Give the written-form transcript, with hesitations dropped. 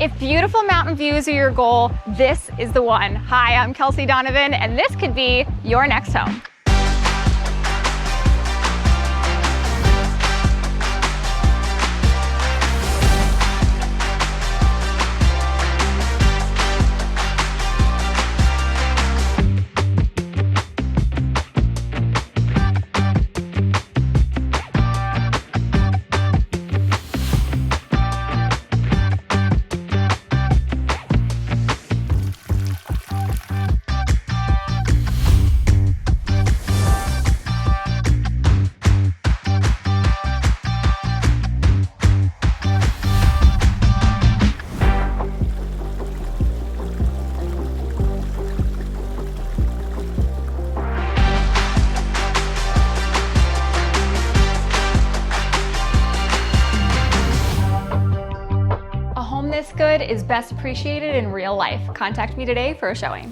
If beautiful mountain views are your goal, this is the one. Hi, I'm Kelsey Donovan, and this could be your next home. This good is best appreciated in real life. Contact me today for a showing.